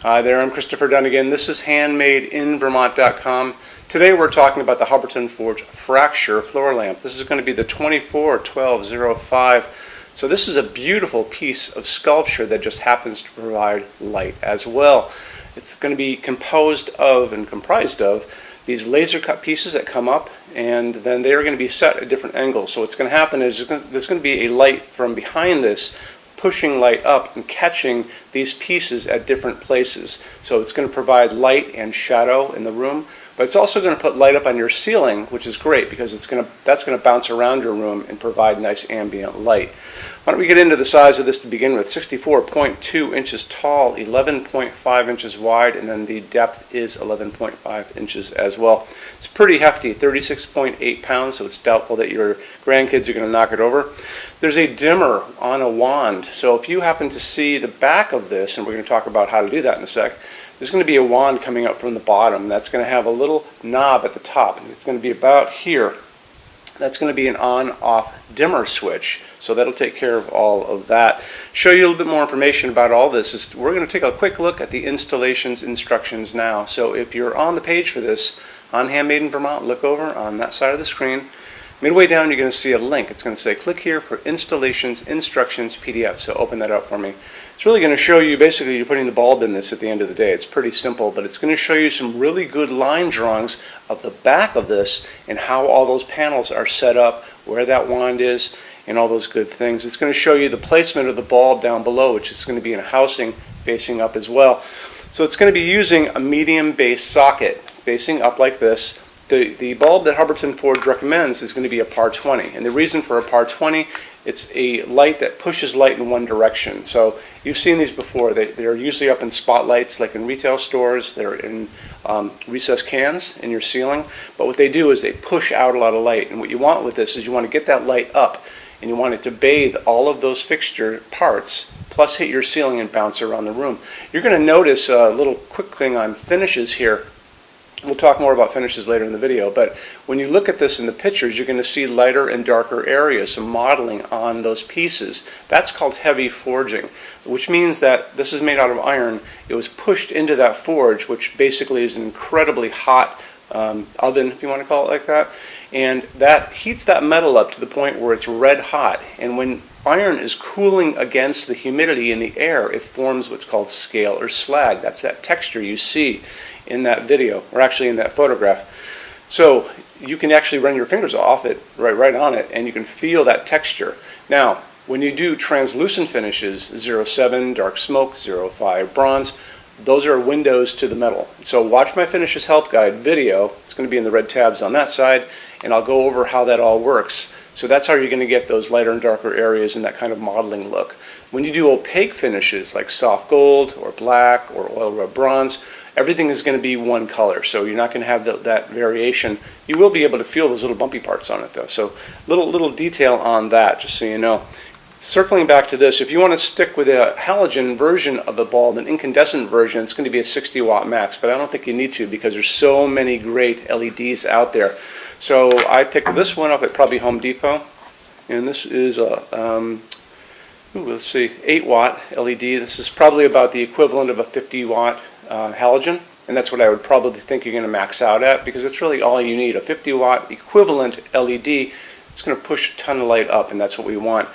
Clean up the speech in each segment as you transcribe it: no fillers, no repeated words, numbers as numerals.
Hi there, I'm Christopher Dunn again. This is HandmadeInVermont.com. Today we're talking about the Hubbardton Forge Fracture floor lamp. This is going to be the 241205. So this is a beautiful piece of sculpture that just happens to provide light as well. It's going to be composed of and comprised of these laser cut pieces that come up, and then they are going to be set at different angles. So what's going to happen is there's going to be a light from behind this pushing light up and catching these pieces at different places. So it's going to provide light and shadow in the room, but it's also going to put light up on your ceiling, which is great because that's going to bounce around your room and provide nice ambient light. Why don't we get into the size of this to begin with? 64.2 inches tall, 11.5 inches wide, and then the depth is 11.5 inches as well. It's pretty hefty, 36.8 pounds, so it's doubtful that your grandkids are going to knock it over. There's a dimmer on a wand, so if you happen to see the back of this, and we're going to talk about how to do that in a sec, there's going to be a wand coming up from the bottom. That's going to have a little knob at the top, and it's going to be about here. That's going to be an on-off dimmer switch, so that'll take care of all of that. Show you a little bit more information about all this. We're going to take a quick look at the installations instructions now. So if you're on the page for this, on Handmade in Vermont, look over on that side of the screen. Midway down, you're going to see a link. It's going to say, click here for installations instructions PDF. So open that up for me. It's really going to show you, basically, you're putting the bulb in this at the end of the day. It's pretty simple, but it's going to show you some really good line drawings of the back of this and how all those panels are set up, where that wand is, and all those good things. It's going to show you the placement of the bulb down below, which is going to be in a housing facing up as well. So it's going to be using a medium base socket facing up like this. The bulb that Hubbardton Forge recommends is going to be a par 20, and the reason for a par 20, it's a light that pushes light in one direction. So you've seen these before. They're usually up in spotlights like in retail stores. They're in recessed cans in your ceiling, but what they do is they push out a lot of light, and what you want with this is you want to get that light up, and you want it to bathe all of those fixture parts plus hit your ceiling and bounce around the room. You're going to notice a little quick thing on finishes here. We'll talk more about finishes later in the video, but when you look at this in the pictures, you're going to see lighter and darker areas, some modeling on those pieces. That's called heavy forging, which means that this is made out of iron. It was pushed into that forge, which basically is an incredibly hot oven, if you want to call it like that, and that heats that metal up to the point where it's red hot. And when iron is cooling against the humidity in the air, it forms what's called scale or slag. That's that texture you see in that video, or actually in that photograph. So you can actually run your fingers off it, right on it, and you can feel that texture. Now, when you do translucent finishes, 07 dark smoke, 05 bronze, those are windows to the metal. So watch my finishes help guide video. It's going to be in the red tabs on that side, and I'll go over how that all works. So that's how you're going to get those lighter and darker areas and that kind of modeling look. When you do opaque finishes like soft gold or black or oil rub bronze, everything is going to be one color, so you're not going to have that variation. You will be able to feel those little bumpy parts on it though. So little detail on that, just so you know. Circling back to this, if you want to stick with a halogen version of the bulb, an incandescent version, it's going to be a 60 watt max, but I don't think you need to because there's so many great LEDs out there. So I picked this one up at probably Home Depot, and this is a let's see, 8 watt LED. This is probably about the equivalent of a 50 watt halogen, and that's what I would probably think you're going to max out at, because it's really all you need. A 50 watt equivalent LED, it's going to push a ton of light up, and that's what we want.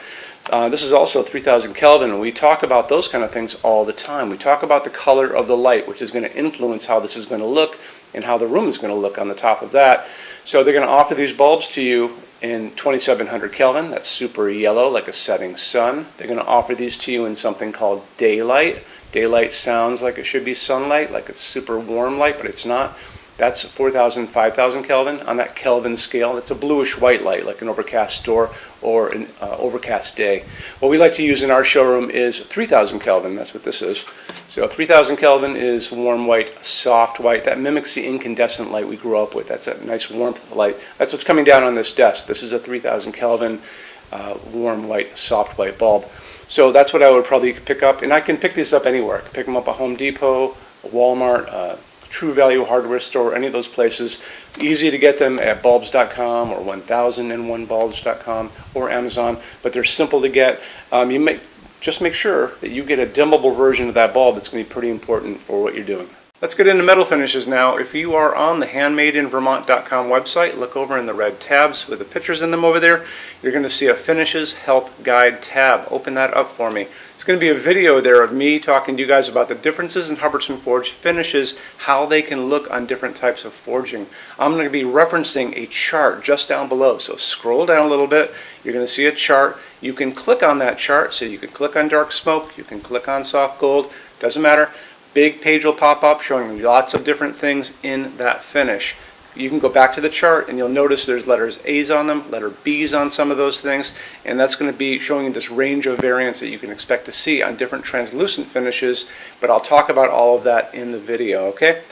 This is also 3000 Kelvin, and we talk about those kind of things all the time. We talk about the color of the light, which is going to influence how this is going to look and how the room is going to look on the top of that. So they're going to offer these bulbs to you in 2700 Kelvin. That's super yellow, like a setting sun. They're going to offer these to you in something called daylight. Daylight sounds like it should be sunlight, like it's super warm light, but it's not. That's 4000, 5000 Kelvin on that Kelvin scale. It's a bluish white light, like an overcast store or an overcast day. What we like to use in our showroom is 3000 Kelvin. That's what this is. So 3000 Kelvin is warm white, soft white. That mimics the incandescent light we grew up with. That's a nice warmth light. That's what's coming down on this desk. This is a 3000 Kelvin warm white, soft white bulb. So that's what I would probably pick up. And I can pick these up anywhere. I can pick them up at Home Depot, Walmart, True Value Hardware Store, any of those places. Easy to get them at bulbs.com or 1001bulbs.com or Amazon, but they're simple to get. just make sure that you get a dimmable version of that bulb. It's going to be pretty important for what you're doing. Let's get into metal finishes now. If you are on the HandmadeInVermont.com website, look over in the red tabs with the pictures in them over there. You're going to see a Finishes Help Guide tab. Open that up for me. It's going to be a video there of me talking to you guys about the differences in Hubbardton forged finishes, how they can look on different types of forging. I'm going to be referencing a chart just down below, so scroll down a little bit. You're going to see a chart. You can click on that chart, so you can click on dark smoke, you can click on soft gold, doesn't matter. Big page will pop up showing you lots of different things in that finish. You can go back to the chart and you'll notice there's letters A's on them, letter B's on some of those things, and that's going to be showing you this range of variants that you can expect to see on different translucent finishes, but I'll talk about all of that in the video, okay?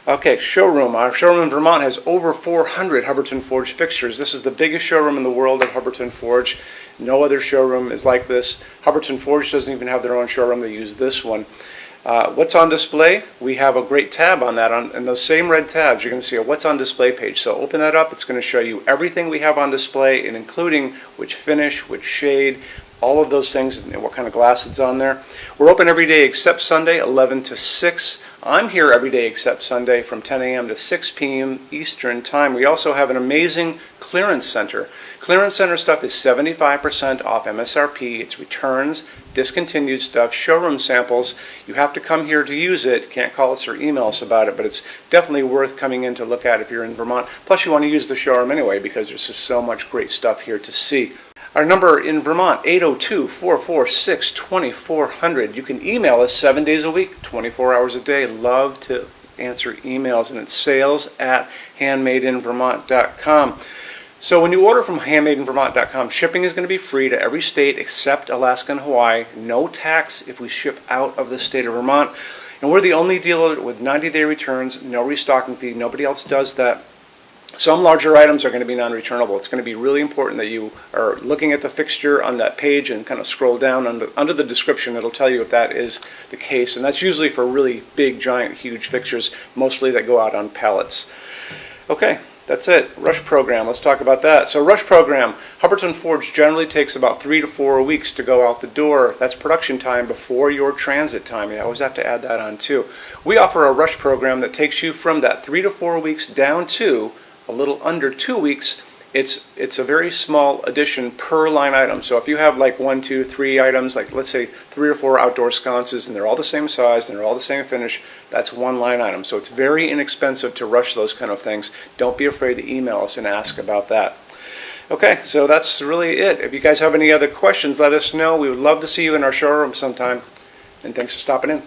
Okay, showroom. Our showroom in Vermont has over 400 Hubbardton Forge fixtures. This is the biggest showroom in the world of Hubbardton Forge. No other showroom is like this. Hubbardton Forge doesn't even have their own showroom. They use this one. What's on display? We have a great tab on that. And those same red tabs, you're going to see a What's on Display page. So open that up. It's going to show you everything we have on display, and including which finish, which shade, all of those things, and what kind of glass it's on there. We're open every day except Sunday, 11 to 6. I'm here every day except Sunday from 10 a.m. to 6 p.m. Eastern Time. We also have an amazing clearance center. Clearance center stuff is 75% off MSRP. It's returns, discontinued stuff, showroom samples. You have to come here to use it. Can't call us or email us about it, but it's definitely worth coming in to look at if you're in Vermont. Plus, you want to use the showroom anyway because there's just so much great stuff here to see. Our number in Vermont, 802-446-2400. You can email us 7 days a week, 24 hours a day. Love to answer emails, and it's sales@HandmadeInVermont.com. So when you order from HandmadeInVermont.com, shipping is going to be free to every state except Alaska and Hawaii. No tax if we ship out of the state of Vermont. And we're the only dealer with 90-day returns, no restocking fee. Nobody else does that. Some larger items are going to be non-returnable. It's going to be really important that you are looking at the fixture on that page and kind of scroll down under the description. It'll tell you if that is the case. And that's usually for really big, giant, huge fixtures, mostly that go out on pallets. Okay, that's it. Rush program. Let's talk about that. So rush program, Hubbardton Forge generally takes about 3 to 4 weeks to go out the door. That's production time before your transit time. You always have to add that on too. We offer a rush program that takes you from that 3 to 4 weeks down to a little under 2 weeks. It's a very small addition per line item. So if you have like 1, 2, 3 items, like let's say 3 or 4 outdoor sconces, and they're all the same size and they're all the same finish, that's one line item. So it's very inexpensive to rush those kind of things. Don't be afraid to email us and ask about that. Okay, so that's really it. If you guys have any other questions, let us know. We would love to see you in our showroom sometime. And thanks for stopping in.